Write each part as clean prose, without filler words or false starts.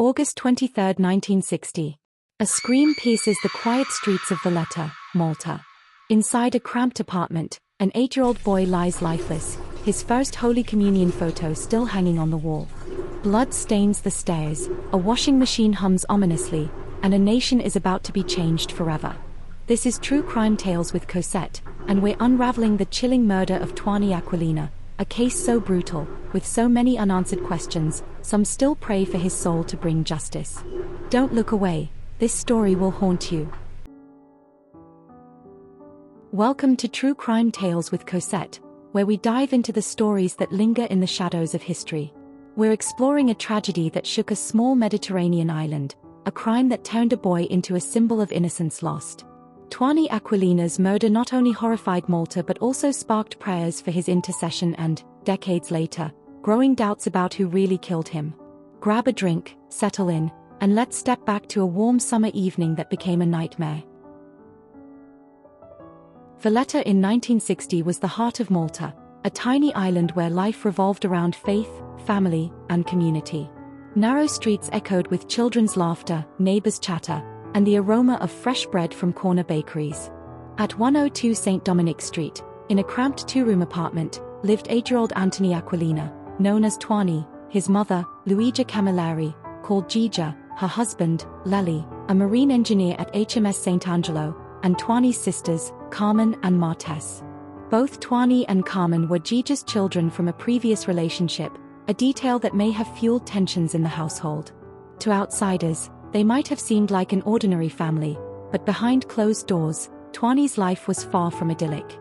August 23, 1960. A scream pierces the quiet streets of Valletta, Malta. Inside a cramped apartment, an 8-year-old boy lies lifeless, his first Holy Communion photo still hanging on the wall. Blood stains the stairs, a washing machine hums ominously, and a nation is about to be changed forever. This is True Crime Tales with Cosette, and we're unraveling the chilling murder of Twannie Aquilina, a case so brutal, with so many unanswered questions, some still pray for his soul to bring justice. Don't look away, this story will haunt you. Welcome to True Crime Tales with Cosette, where we dive into the stories that linger in the shadows of history. We're exploring a tragedy that shook a small Mediterranean island, a crime that turned a boy into a symbol of innocence lost. Twannie Aquilina's murder not only horrified Malta but also sparked prayers for his intercession and, decades later, growing doubts about who really killed him. Grab a drink, settle in, and let's step back to a warm summer evening that became a nightmare. Valletta in 1960 was the heart of Malta, a tiny island where life revolved around faith, family, and community. Narrow streets echoed with children's laughter, neighbors' chatter, and the aroma of fresh bread from corner bakeries. At 102 St. Dominic Street, in a cramped two-room apartment, lived 8-year-old Twannie Aquilina, known as Twani, his mother, Ġiġa Camilleri, called Ġiġa, her husband, Leli, a marine engineer at HMS St. Angelo, and Twani's sisters, Carmen and Maltese. Both Twani and Carmen were Ġiġa's children from a previous relationship, a detail that may have fueled tensions in the household. To outsiders, they might have seemed like an ordinary family, but behind closed doors, Twannie's life was far from idyllic.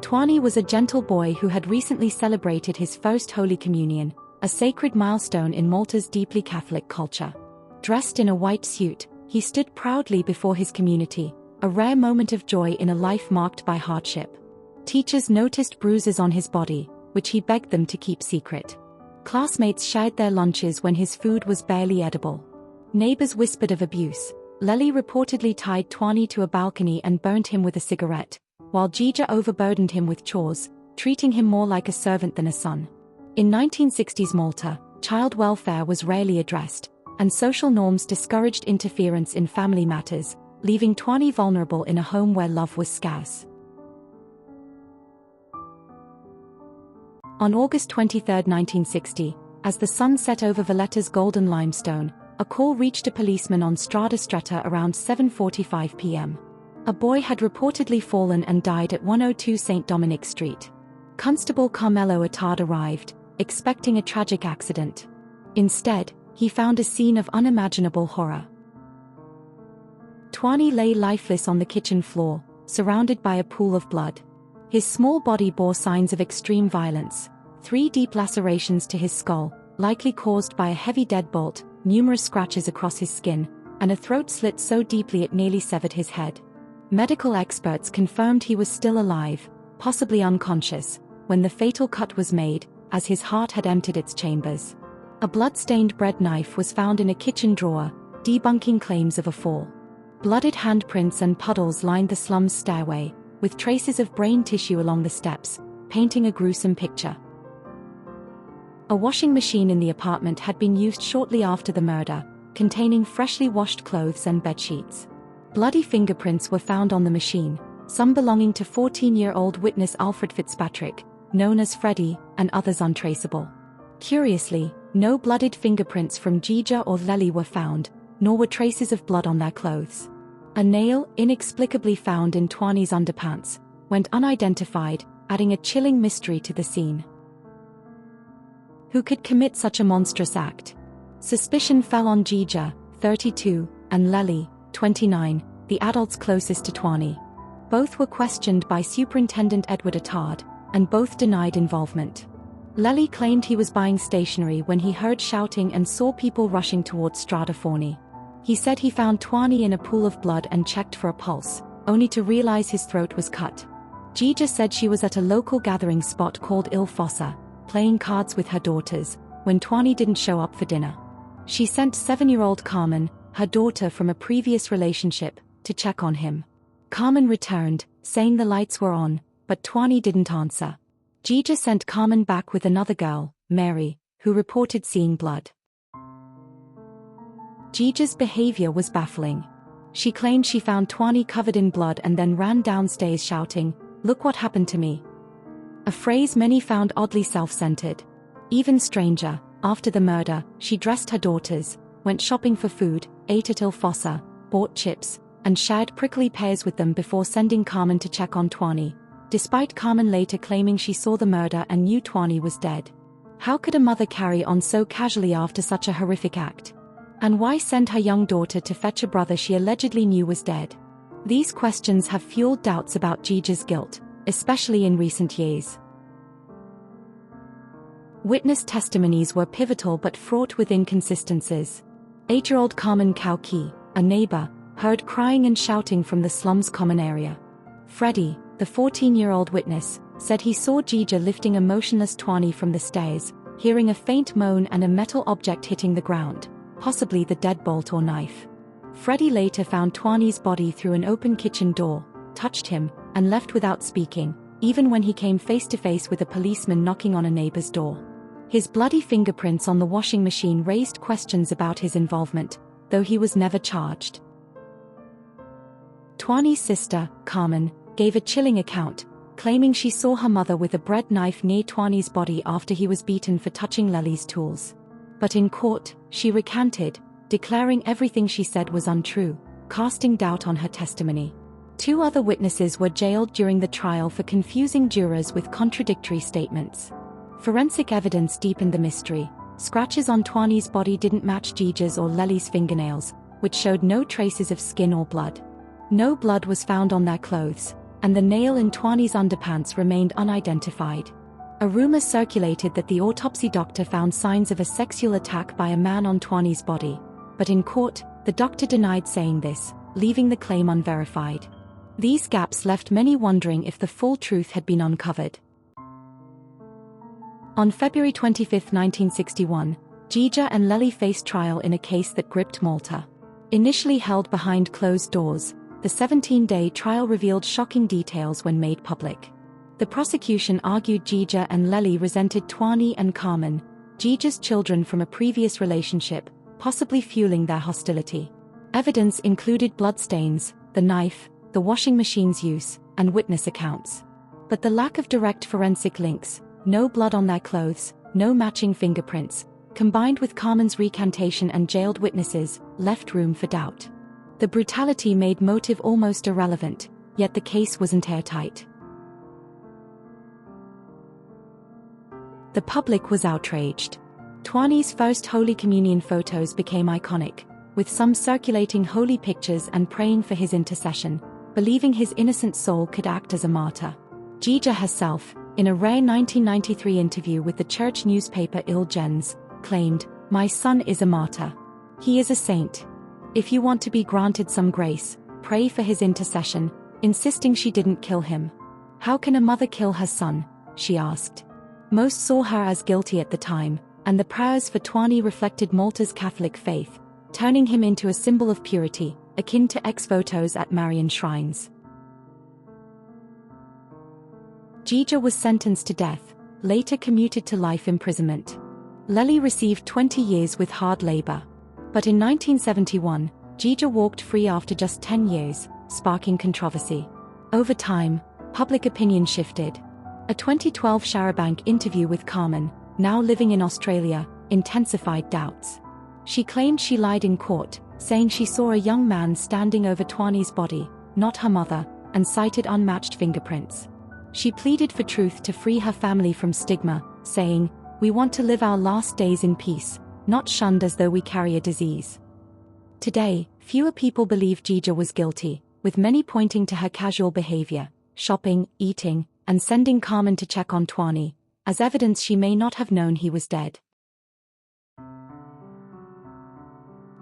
Twani was a gentle boy who had recently celebrated his first Holy Communion, a sacred milestone in Malta's deeply Catholic culture. Dressed in a white suit, he stood proudly before his community, a rare moment of joy in a life marked by hardship. Teachers noticed bruises on his body, which he begged them to keep secret. Classmates shared their lunches when his food was barely edible. Neighbors whispered of abuse. Leli reportedly tied Twani to a balcony and burned him with a cigarette, while Ġiġa overburdened him with chores, treating him more like a servant than a son. In 1960s Malta, child welfare was rarely addressed, and social norms discouraged interference in family matters, leaving Twani vulnerable in a home where love was scarce. On August 23, 1960, as the sun set over Valletta's golden limestone, a call reached a policeman on Strada Stretta around 7:45 p.m. A boy had reportedly fallen and died at 102 St. Dominic Street. Constable Carmelo Attard arrived, expecting a tragic accident. Instead, he found a scene of unimaginable horror. Twani lay lifeless on the kitchen floor, surrounded by a pool of blood. His small body bore signs of extreme violence: 3 deep lacerations to his skull, likely caused by a heavy deadbolt, numerous scratches across his skin, and a throat slit so deeply it nearly severed his head. Medical experts confirmed he was still alive, possibly unconscious, when the fatal cut was made, as his heart had emptied its chambers. A blood-stained bread knife was found in a kitchen drawer, debunking claims of a fall. Blooded handprints and puddles lined the slum's stairway, with traces of brain tissue along the steps, painting a gruesome picture. A washing machine in the apartment had been used shortly after the murder, containing freshly washed clothes and bedsheets. Bloody fingerprints were found on the machine, some belonging to 14-year-old witness Alfred Fitzpatrick, known as Freddie, and others untraceable. Curiously, no blooded fingerprints from Ġiġa or Leli were found, nor were traces of blood on their clothes. A nail, inexplicably found in Twani's underpants, went unidentified, adding a chilling mystery to the scene. Who could commit such a monstrous act? Suspicion fell on Ġiġa, 32, and Leli, 29, the adults closest to Twani. Both were questioned by Superintendent Edward Attard, and both denied involvement. Leli claimed he was buying stationery when he heard shouting and saw people rushing towards Strada Forni. He said he found Twani in a pool of blood and checked for a pulse, only to realize his throat was cut. Ġiġa said she was at a local gathering spot called Il Fossa, playing cards with her daughters, when Twani didn't show up for dinner. She sent 7-year-old Carmen, her daughter from a previous relationship, to check on him. Carmen returned, saying the lights were on, but Twani didn't answer. Ġiġa sent Carmen back with another girl, Mary, who reported seeing blood. Ġiġa's behavior was baffling. She claimed she found Twani covered in blood and then ran downstairs shouting, "Look what happened to me." A phrase many found oddly self-centered. Even stranger, after the murder, she dressed her daughters, went shopping for food, ate at Il Fossa, bought chips, and shared prickly pears with them before sending Carmen to check on Twani, despite Carmen later claiming she saw the murder and knew Twani was dead. How could a mother carry on so casually after such a horrific act? And why send her young daughter to fetch a brother she allegedly knew was dead? These questions have fueled doubts about Ġiġa's guilt, especially in recent years. Witness testimonies were pivotal but fraught with inconsistencies. 8-year-old Carmen Kauki, a neighbor, heard crying and shouting from the slum's common area. Freddie, the 14-year-old witness, said he saw Ġiġa lifting a motionless Twani from the stairs, hearing a faint moan and a metal object hitting the ground, possibly the deadbolt or knife. Freddie later found Twani's body through an open kitchen door, touched him, and left without speaking, even when he came face-to-face with a policeman knocking on a neighbor's door. His bloody fingerprints on the washing machine raised questions about his involvement, though he was never charged. Twani's sister, Carmen, gave a chilling account, claiming she saw her mother with a bread knife near Twani's body after he was beaten for touching Leli's tools. But in court, she recanted, declaring everything she said was untrue, casting doubt on her testimony. 2 other witnesses were jailed during the trial for confusing jurors with contradictory statements. Forensic evidence deepened the mystery. Scratches on Twani's body didn't match Ġiġa's or Leli's fingernails, which showed no traces of skin or blood. No blood was found on their clothes, and the nail in Twani's underpants remained unidentified. A rumor circulated that the autopsy doctor found signs of a sexual attack by a man on Twani's body, but in court, the doctor denied saying this, leaving the claim unverified. These gaps left many wondering if the full truth had been uncovered. On February 25, 1961, Ġiġa and Leli faced trial in a case that gripped Malta. Initially held behind closed doors, the 17-day trial revealed shocking details when made public. The prosecution argued Ġiġa and Leli resented Twani and Carmen, Ġiġa's children from a previous relationship, possibly fueling their hostility. Evidence included bloodstains, the knife, the washing machine's use, and witness accounts. But the lack of direct forensic links, no blood on their clothes, no matching fingerprints, combined with Carmen's recantation and jailed witnesses, left room for doubt. The brutality made motive almost irrelevant, yet the case wasn't airtight. The public was outraged. Twani's first Holy Communion photos became iconic, with some circulating holy pictures and praying for his intercession, believing his innocent soul could act as a martyr. Ġiġa herself, in a rare 1993 interview with the church newspaper Il-Gens, claimed, "My son is a martyr. He is a saint. If you want to be granted some grace, pray for his intercession," insisting she didn't kill him. "How can a mother kill her son?" she asked. Most saw her as guilty at the time, and the prayers for Twani reflected Malta's Catholic faith, turning him into a symbol of purity, akin to ex-votos at Marian shrines. Ġiġa was sentenced to death, later commuted to life imprisonment. Leli received 20 years with hard labor. But in 1971, Ġiġa walked free after just 10 years, sparking controversy. Over time, public opinion shifted. A 2012 Xarabank interview with Carmen, now living in Australia, intensified doubts. She claimed she lied in court, saying she saw a young man standing over Twani's body, not her mother, and cited unmatched fingerprints. She pleaded for truth to free her family from stigma, saying, "We want to live our last days in peace, not shunned as though we carry a disease." Today, fewer people believe Ġiġa was guilty, with many pointing to her casual behavior, shopping, eating, and sending Carmen to check on Twani, as evidence she may not have known he was dead.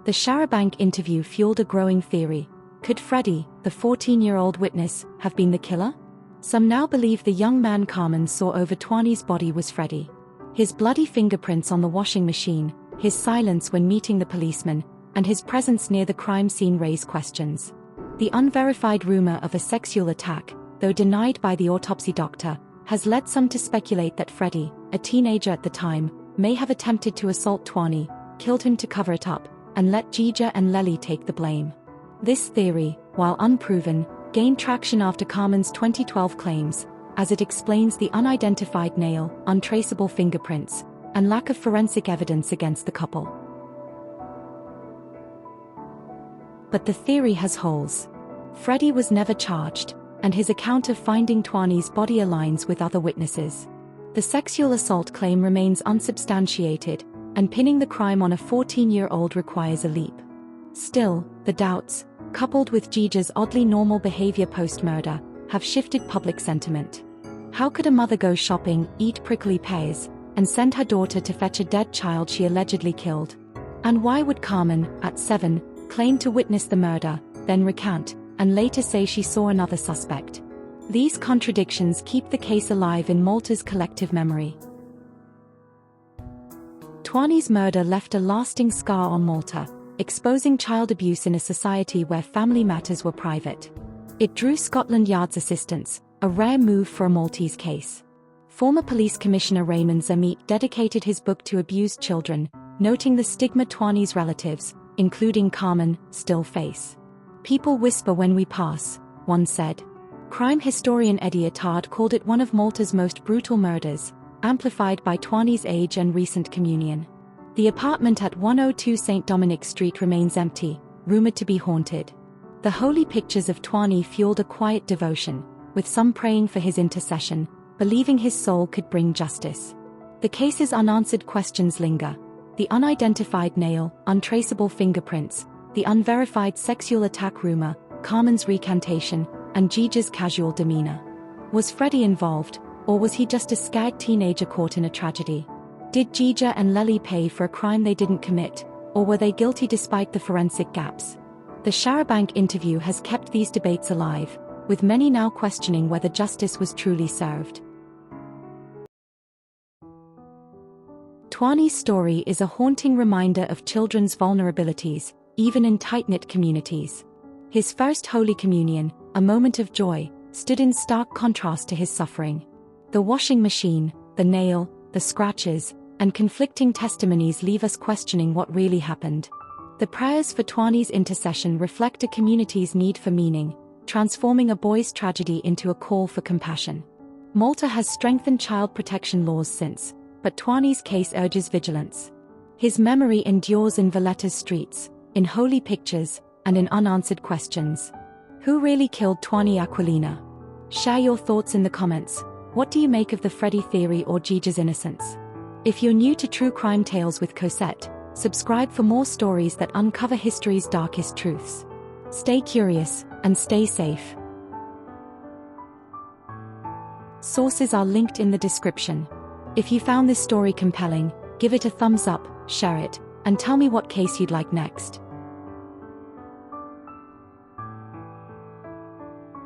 The Xarabank interview fueled a growing theory. Could Freddie, the 14-year-old witness, have been the killer? Some now believe the young man Carmen saw over Twani's body was Freddie. His bloody fingerprints on the washing machine, his silence when meeting the policeman, and his presence near the crime scene raise questions. The unverified rumor of a sexual attack, though denied by the autopsy doctor, has led some to speculate that Freddie, a teenager at the time, may have attempted to assault Twani, killed him to cover it up, and let Ġiġa and Leli take the blame. This theory, while unproven, gained traction after Carmen's 2012 claims, as it explains the unidentified nail, untraceable fingerprints, and lack of forensic evidence against the couple. But the theory has holes. Freddie was never charged, and his account of finding Twani's body aligns with other witnesses. The sexual assault claim remains unsubstantiated, and pinning the crime on a 14-year-old requires a leap. Still, the doubts, coupled with Ġiġa's oddly normal behavior post-murder, have shifted public sentiment. How could a mother go shopping, eat prickly pears, and send her daughter to fetch a dead child she allegedly killed? And why would Carmen, at 7, claim to witness the murder, then recant, and later say she saw another suspect? These contradictions keep the case alive in Malta's collective memory. Twani's murder left a lasting scar on Malta, exposing child abuse in a society where family matters were private. It drew Scotland Yard's assistance, a rare move for a Maltese case. Former Police Commissioner Ramond Zammit dedicated his book to abused children, noting the stigma Twani's relatives, including Carmen, still face. "People whisper when we pass," one said. Crime historian Attard called it one of Malta's most brutal murders, amplified by Twani's age and recent communion. The apartment at 102 St. Dominic Street remains empty, rumored to be haunted. The holy pictures of Twani fueled a quiet devotion, with some praying for his intercession, believing his soul could bring justice. The case's unanswered questions linger. The unidentified nail, untraceable fingerprints, the unverified sexual attack rumor, Carmen's recantation, and Ġiġa's casual demeanor. Was Freddie involved, or was he just a scared teenager caught in a tragedy? Did Ġiġa and Leli pay for a crime they didn't commit, or were they guilty despite the forensic gaps? The Xarabank interview has kept these debates alive, with many now questioning whether justice was truly served. Twani's story is a haunting reminder of children's vulnerabilities, even in tight-knit communities. His first Holy Communion, a moment of joy, stood in stark contrast to his suffering. The washing machine, the nail, the scratches, and conflicting testimonies leave us questioning what really happened. The prayers for Twani's intercession reflect a community's need for meaning, transforming a boy's tragedy into a call for compassion. Malta has strengthened child protection laws since, but Twani's case urges vigilance. His memory endures in Valletta's streets, in holy pictures, and in unanswered questions. Who really killed Twannie Aquilina? Share your thoughts in the comments. What do you make of the Freddie theory or Ġiġa's innocence? If you're new to True Crime Tales with Cosette, subscribe for more stories that uncover history's darkest truths. Stay curious, and stay safe. Sources are linked in the description. If you found this story compelling, give it a thumbs up, share it, and tell me what case you'd like next.